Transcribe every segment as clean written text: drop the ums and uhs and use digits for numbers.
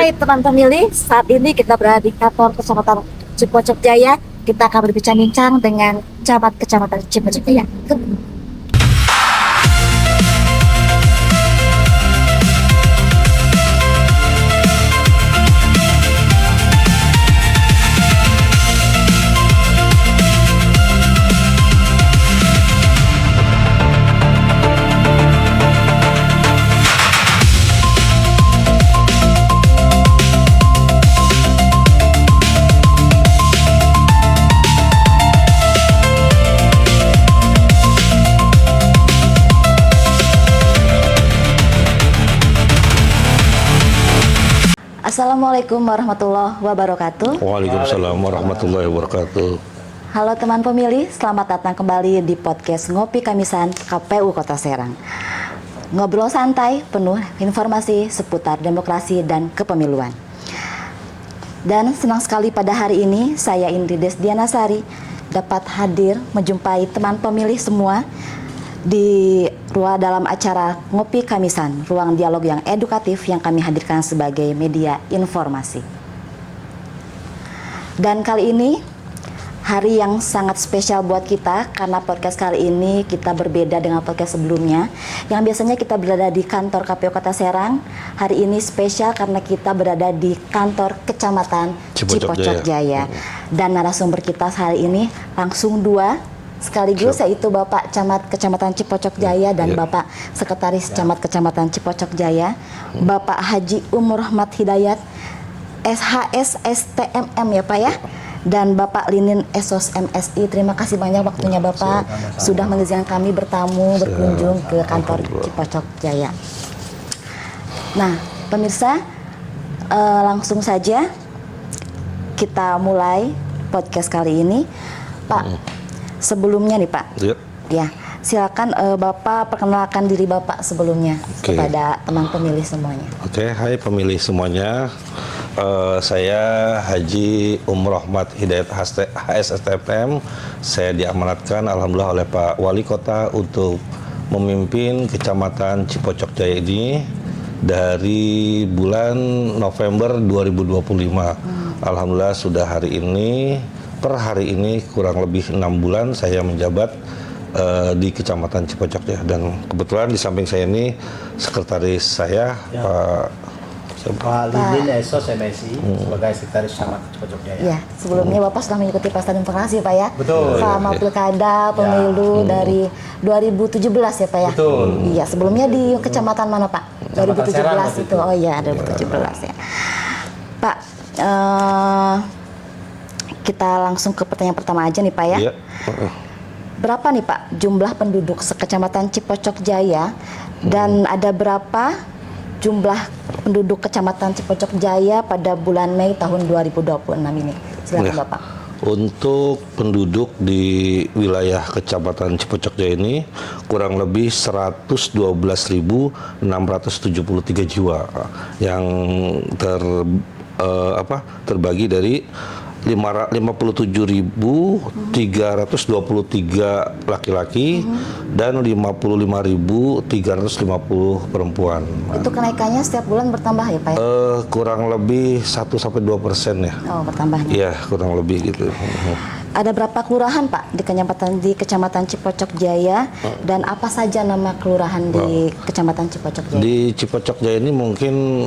Hai teman pemilih, saat ini kita berada di kantor Kecamatan Cipocok Jaya. Kita akan berbincang-bincang dengan camat Kecamatan Cipocok Jaya. Assalamualaikum warahmatullahi wabarakatuh. Waalaikumsalam warahmatullahi wabarakatuh. Halo teman pemilih, selamat datang kembali di podcast Ngopi Kamisan KPU Kota Serang. Ngobrol santai, penuh informasi seputar demokrasi dan kepemiluan. Dan senang sekali pada hari ini, saya Indri Desdianasari dapat hadir menjumpai teman pemilih semua di dalam acara Ngopi Kamisan, ruang dialog yang edukatif yang kami hadirkan sebagai media informasi. Dan kali ini hari yang sangat spesial buat kita karena podcast kali ini kita berbeda dengan podcast sebelumnya yang biasanya kita berada di kantor KPU Kota Serang. Hari ini spesial karena kita berada di kantor Kecamatan Cipocok Jaya. Dan narasumber kita hari ini langsung dua sekaligus, yaitu Bapak Camat Kecamatan Cipocok Jaya dan Bapak Sekretaris Camat Kecamatan Cipocok Jaya, Bapak Haji Umur Rahmat Hidayat, SHS STMM ya Pak ya, dan Bapak Linin Esos MSI. Terima kasih banyak waktunya Bapak sudah mengizinkan kami bertamu berkunjung ke kantor Cipocok Jaya. Nah pemirsa, langsung saja kita mulai podcast kali ini Pak. Sebelumnya nih Pak, ya silakan Bapak perkenalkan diri Bapak sebelumnya kepada teman pemilih semuanya. Hai pemilih semuanya, saya Haji Umur Rahmat Hidayat HSSTPM. Saya diamanatkan alhamdulillah oleh Pak Wali Kota untuk memimpin Kecamatan Cipocok Jaya ini dari bulan November 2025. Alhamdulillah sudah hari ini. Per hari ini kurang lebih 6 bulan saya menjabat di Kecamatan Cipocok Jaya, dan kebetulan di samping saya ini sekretaris saya Pak Linin Esos MSI sebagai sekretaris Camat Cipocok Jaya. Ya, sebelumnya Bapak sudah mengikuti pesta demokrasi Pak ya. Betul. Selama pilkada pemilu dari 2017 ya Pak ya. Betul. Iya, sebelumnya di kecamatan mana Pak? 2017 itu. Oh iya, 2017 ya. Pak, kita langsung ke pertanyaan pertama aja nih Pak ya. Berapa nih Pak jumlah penduduk sekecamatan Cipocok Jaya dan ada berapa jumlah penduduk Kecamatan Cipocok Jaya pada bulan Mei tahun 2026 ini? Silakan Bapak. Untuk penduduk di wilayah Kecamatan Cipocok Jaya ini kurang lebih 112.673 jiwa yang terbagi dari 57.323 laki-laki dan 55.350 perempuan. Itu kenaikannya setiap bulan bertambah ya Pak ya? Kurang lebih 1-2% ya. Oh, bertambahnya. Iya, kurang lebih gitu. Ada berapa kelurahan Pak di Kecamatan Cipocok Jaya dan apa saja nama kelurahan di Kecamatan Cipocok Jaya? Di Cipocok Jaya ini mungkin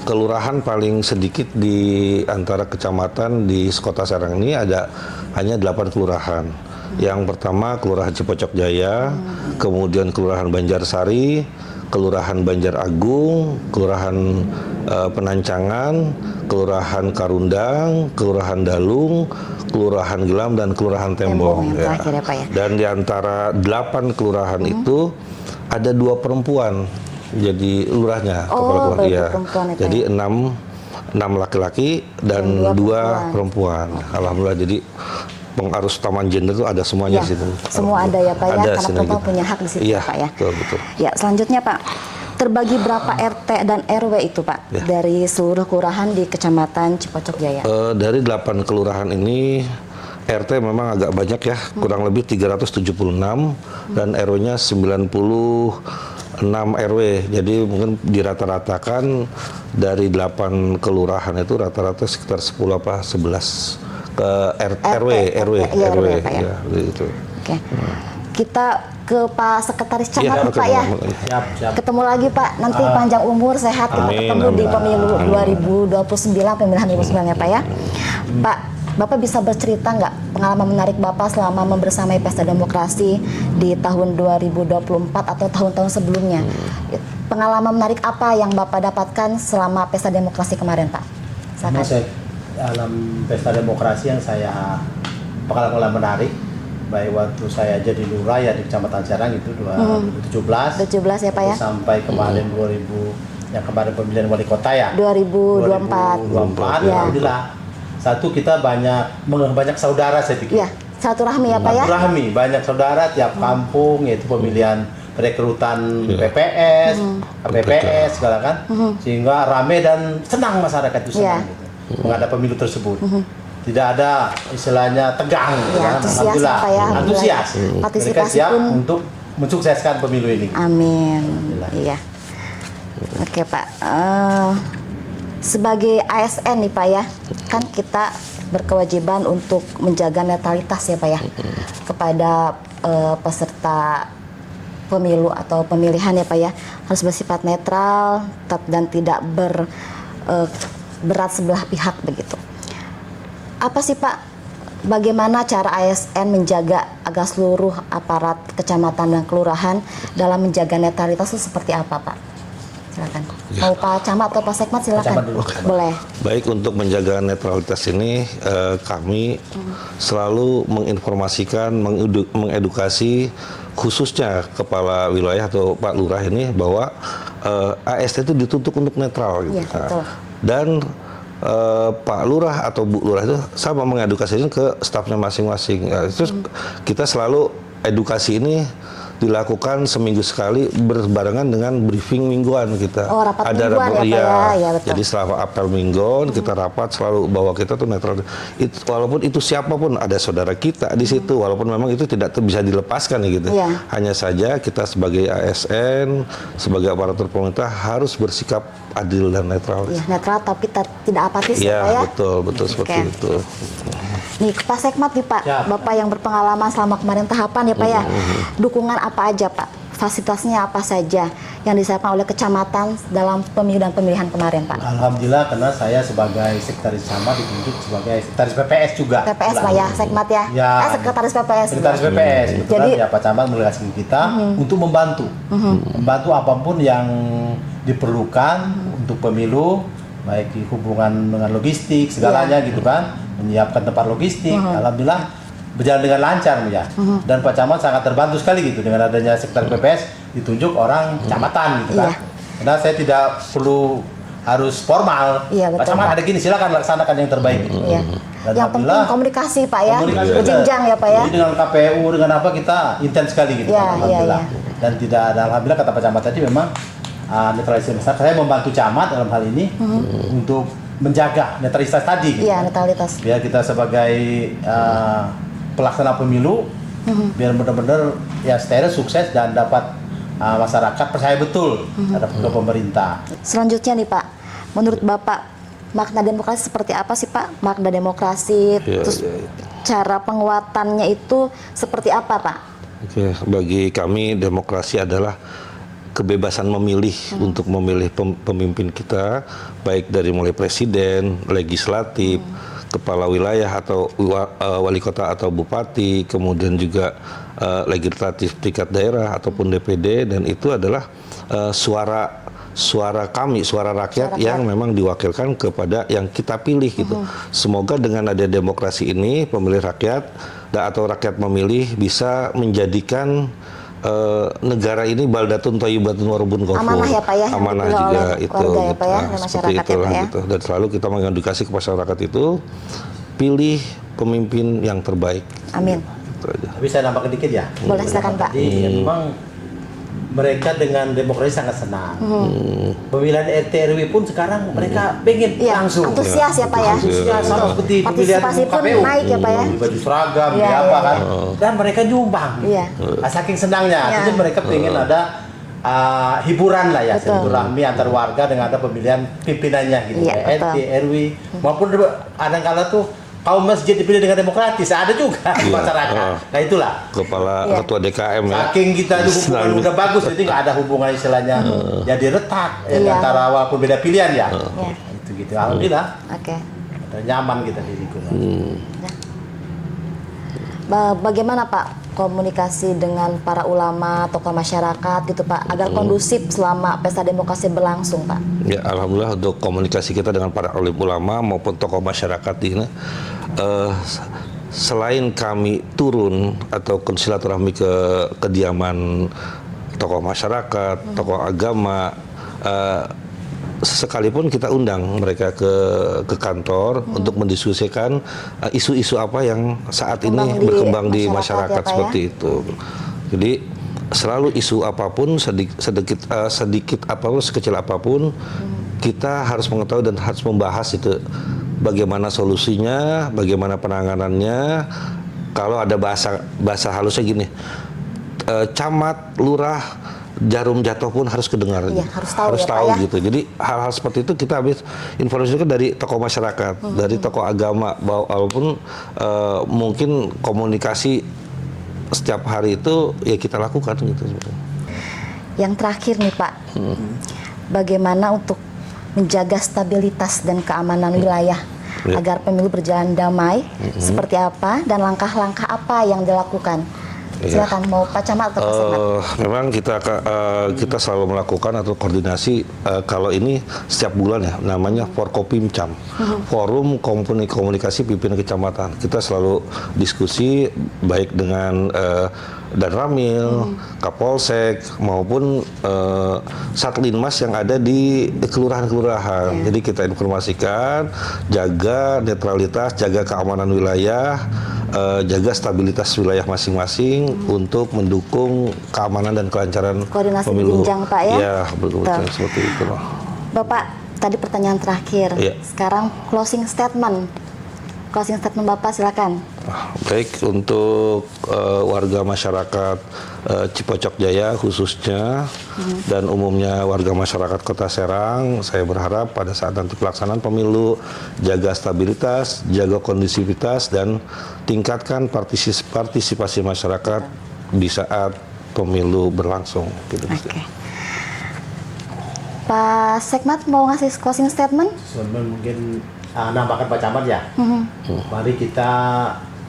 kelurahan paling sedikit di antara kecamatan di Kota Serang ini ada hanya 8 kelurahan. Yang pertama Kelurahan Cipocok Jaya, kemudian Kelurahan Banjarsari, Kelurahan Banjar Agung, Kelurahan Penancangan, Kelurahan Karundang, Kelurahan Dalung, Kelurahan Gelam, dan Kelurahan Tembong. Ya. Ya, Pak, ya. Dan di antara 8 kelurahan itu ada 2 perempuan jadi lurahnya. Oh, ya. Jadi ya. 6 laki-laki dan 2 perempuan. Alhamdulillah, jadi pengarus utama gender itu ada semuanya di situ. Semua ada ya Pak ya, karena perempuan punya hak di situ ya, Pak ya. Betul. Ya, selanjutnya Pak, terbagi berapa RT dan RW itu Pak dari seluruh kelurahan di Kecamatan Cipocok Jaya? Dari 8 kelurahan ini RT memang agak banyak ya, kurang lebih 376 dan RW-nya 90 6 RW. Jadi mungkin dirata-ratakan dari 8 kelurahan itu rata-rata sekitar 10 apa 11 ke RW iya, RW, Pak, ya. ya gitu. Oke. Kita ke Pak Sekretaris Camat Iya, nih, Pak ya. Siap. Ketemu lagi Pak, nanti panjang umur, sehat, kita Amin, ketemu di amin. pemilu 2029, pemilihan 2029 ya Pak ya. Pak, Bapak bisa bercerita nggak pengalaman menarik Bapak selama membersamai Pesta Demokrasi di tahun 2024 atau tahun-tahun sebelumnya? Pengalaman menarik apa yang Bapak dapatkan selama Pesta Demokrasi kemarin, Pak? Sama Silakan. saya dalam Pesta Demokrasi yang saya pengalaman menarik, baik waktu saya jadi lurah ya di Kecamatan Serang itu 2017, 17 ya Pak ya? sampai kemarin 2000 yang kemarin pemilihan wali kota ya 2024. 2024 Ya. alhamdulillah. Satu, kita banyak saudara saya pikir. Iya, silaturahmi ya Pak ya? Silaturahmi, banyak saudara tiap kampung, yaitu pemilihan rekrutan PPS, KPPS segala kan, sehingga rame dan senang masyarakat itu senang gitu, menghadapi pemilu tersebut. Tidak ada istilahnya tegang, Ya, kan? antusias Alhamdulillah, apa ya? antusias. Mereka Partisipasi siap pun- untuk mensukseskan pemilu ini. Amin. Alhamdulillah. Iya. Oke Pak. Sebagai ASN nih Pak ya, kan kita berkewajiban untuk menjaga netralitas ya Pak ya kepada peserta pemilu atau pemilihan ya Pak ya, harus bersifat netral dan tidak berat sebelah pihak begitu. Apa sih Pak, bagaimana cara ASN menjaga agar seluruh aparat kecamatan dan kelurahan dalam menjaga netralitas itu seperti apa Pak? Silakan. Mau Pak Camat atau Pak Sekmat silakan. Camat dulu. Boleh. Baik, untuk menjaga netralitas ini kami selalu menginformasikan, mengedukasi khususnya kepala wilayah atau Pak Lurah ini bahwa ASN itu dituntut untuk netral gitu. Iya, betul. Dan Pak Lurah atau Bu Lurah itu sama mengedukasinya ke stafnya masing-masing. Itu kita selalu edukasi ini dilakukan seminggu sekali berbarengan dengan briefing mingguan kita. Oh, rapat mingguan ya, Pak ya? Ya, betul. Jadi setelah apel mingguan kita rapat selalu bahwa kita tuh netral. Walaupun itu siapapun, ada saudara kita di situ, walaupun memang itu tidak bisa dilepaskan gitu. Iya. Hanya saja kita sebagai ASN, sebagai aparatur pemerintah harus bersikap adil dan netral. Ya, netral tapi tidak apatis ya Pak ya. Iya, betul seperti Oke. itu. Nih Pak Sekmat nih Pak, Siap. Bapak yang berpengalaman selama kemarin tahapan ya Pak ya. Dukungan apa aja Pak? Fasilitasnya apa saja yang disiapkan oleh kecamatan dalam pemilu dan pemilihan kemarin Pak? Alhamdulillah, karena saya sebagai sekretaris camat ditunjuk sebagai sekretaris PPS juga. PPS Pak ya, Sekmat ya? Ya. Sekretaris PPS. Sekretaris PPS, kebetulan Jadi- ya Pak Camat menugaskan kita untuk membantu apapun yang diperlukan untuk pemilu, baik di hubungan dengan logistik segalanya gitu kan, menyiapkan tempat logistik. Alhamdulillah berjalan dengan lancar ya. Dan Pak Camat sangat terbantu sekali gitu dengan adanya sekretaris PPS ditunjuk orang kecamatan gitu kan. Iya. Karena saya tidak perlu harus formal. Iya, Pak betul, Camat Pak. ada gini, silakan laksanakan yang terbaik gitu. Iya. Dan Yang penting alhamdulillah, komunikasi Pak ya, komunikasi berjenjang ya Pak ya. Jadi dengan KPU dengan apa kita intens sekali gitu. Ya, Alhamdulillah. ya. Dan tidak ada, alhamdulillah kata Pak Camat tadi memang netralitas besar. Saya membantu camat dalam hal ini untuk menjaga netralitas tadi. Gitu. Iya, netralitas. Biar kita sebagai pelaksana pemilu biar benar-benar ya steril, sukses dan dapat masyarakat percaya betul terhadap ke pemerintah. Selanjutnya nih Pak, menurut Bapak makna demokrasi seperti apa sih Pak? Makna demokrasi, terus cara penguatannya itu seperti apa Pak? Oke, bagi kami demokrasi adalah kebebasan memilih untuk memilih pemimpin kita, baik dari mulai presiden, legislatif, kepala wilayah atau wali kota atau bupati, kemudian juga legislatif tingkat daerah ataupun DPD, dan itu adalah suara kami, suara rakyat yang memang diwakilkan kepada yang kita pilih gitu. Semoga dengan ada demokrasi ini, pemilih rakyat atau rakyat memilih bisa menjadikan negara ini baldatun thayyibatun warabun ghafur. Amanah ya Pak ya, yang Amanah dipilih juga oleh itu. warga ya Pak ya, Nah, oleh seperti masyarakat ya itulah Pak ya. gitu. Dan selalu kita mengedukasi ke masyarakat itu, pilih pemimpin yang terbaik. Amin. Itu aja. Tapi saya nambahkan dikit ya. Boleh, silakan, Pak. Jadi ya, memang mereka dengan demokrasi sangat senang. Pemilihan RT RW pun sekarang mereka pengen Iya, langsung. antusias ya Pak ya. Antusias sama seperti pemilihan Partisipasi pun KPU. naik ya Pak ya. Di baju seragam, Iya, di apa iya, kan. Dan mereka nyumbang. Iya. Saking senangnya. Iya. Jadi mereka pengen ada hiburan lah ya, Betul. silaturahmi antar warga dengan ada pemilihan pimpinannya gitu, Iya, kayak RT, betul. RW, maupun kadang-kala tuh kaum masjid dipilih dengan demokratis, ada juga di Iya, masyarakat. Nah itulah. Kepala Iya. Ketua DKM ya. Saking kita itu hubungan Selalu. udah bagus, jadi nggak ada hubungan istilahnya jadi retak Iya. antara walaupun beda pilihan ya. Iya. Itu gitu. Alhamdulillah Oke. nyaman kita di lingkungan. Bagaimana Pak komunikasi dengan para ulama, tokoh masyarakat gitu Pak, agar kondusif selama pesta demokrasi berlangsung Pak? Ya, alhamdulillah untuk komunikasi kita dengan para alim ulama maupun tokoh masyarakat ini, selain kami turun atau silaturahmi ke kediaman tokoh masyarakat, tokoh agama, sekalipun kita undang mereka ke kantor untuk mendiskusikan isu-isu apa yang saat ini berkembang di masyarakat ya, Pak, seperti ya? itu. Jadi selalu isu apapun sedikit apapun, sekecil apapun, kita harus mengetahui dan harus membahas itu bagaimana solusinya, bagaimana penanganannya. Kalau ada bahasa halusnya gini, camat, lurah, jarum jatuh pun harus kedengar, Iya, harus tahu ya, Pak, ya. gitu. Jadi hal-hal seperti itu kita habis informasi itu dari tokoh masyarakat, dari tokoh agama, walaupun mungkin komunikasi setiap hari itu ya kita lakukan gitu sebetulnya. Yang terakhir nih Pak, bagaimana untuk menjaga stabilitas dan keamanan wilayah Ya. agar pemilu berjalan damai, seperti apa dan langkah-langkah apa yang dilakukan? Ya. Silakan, mau Pak Camat atau Pak Sekmat? Memang kita selalu melakukan atau koordinasi kalau ini setiap bulan ya, namanya Forkopimcam, Forum Komunikasi Pimpinan Kecamatan. Kita selalu diskusi baik dengan Danramil, Kapolsek maupun Satlinmas yang ada di kelurahan-kelurahan. Jadi kita informasikan, jaga netralitas, jaga keamanan wilayah, jaga stabilitas wilayah masing-masing untuk mendukung keamanan dan kelancaran Koordinasi pemilu. berjenjang, Pak, ya? Iya, betul Betul. seperti itu. Bapak, tadi pertanyaan terakhir. Iya. Sekarang closing statement. Closing statement Bapak silakan. Baik, untuk warga masyarakat Cipocok Jaya khususnya dan umumnya warga masyarakat Kota Serang, saya berharap pada saat nanti pelaksanaan pemilu jaga stabilitas, jaga kondisivitas dan tingkatkan partisipasi masyarakat di saat pemilu berlangsung. Gitu. Oke. Pak Sekmat mau ngasih closing statement? Sebenarnya mungkin nambahkan Pak Camat ya. Mari kita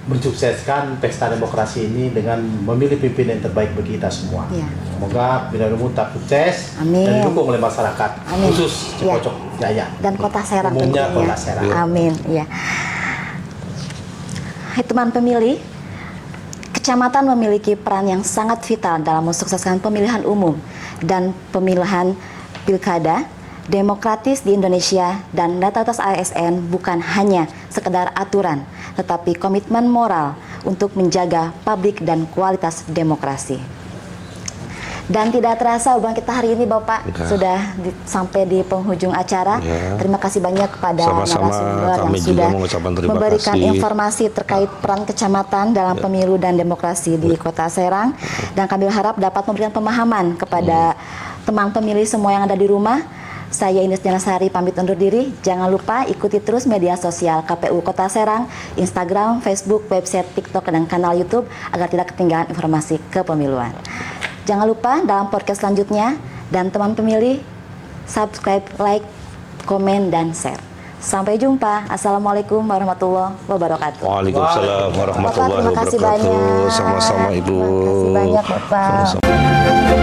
mensukseskan pesta demokrasi ini dengan memilih pimpinan yang terbaik bagi kita semua. Iya. Semoga pilihan umum tetap sukses Amin. dan didukung oleh masyarakat, Amin. khusus Cipocok Jaya. Dan Kota Serang Umumnya tentunya. Kota Serang. Amin. Ya. Hai teman pemilih, kecamatan memiliki peran yang sangat vital dalam mensukseskan pemilihan umum dan pemilihan pilkada demokratis di Indonesia, dan netralitas ASN bukan hanya sekedar aturan, tetapi komitmen moral untuk menjaga publik dan kualitas demokrasi. Dan tidak terasa hubungan kita hari ini Bapak Ya. sudah sampai di penghujung acara. Ya. Terima kasih banyak kepada Sama-sama, narasumber yang kami juga sudah mengucapkan terima memberikan kasih. informasi terkait peran kecamatan dalam pemilu dan demokrasi di Kota Serang. Dan kami berharap dapat memberikan pemahaman kepada teman pemilih semua yang ada di rumah. Saya Ines Janasari pamit undur diri. Jangan lupa ikuti terus media sosial KPU Kota Serang, Instagram, Facebook, website, TikTok, dan kanal YouTube agar tidak ketinggalan informasi kepemiluan. Jangan lupa dalam podcast selanjutnya, dan teman pemilih, subscribe, like, komen, dan share. Sampai jumpa. Assalamualaikum warahmatullahi wabarakatuh. Waalaikumsalam warahmatullahi Bapak, terima kasih wabarakatuh. banyak. Sama-sama Ibu. Terima kasih banyak Bapak. Sama-sama.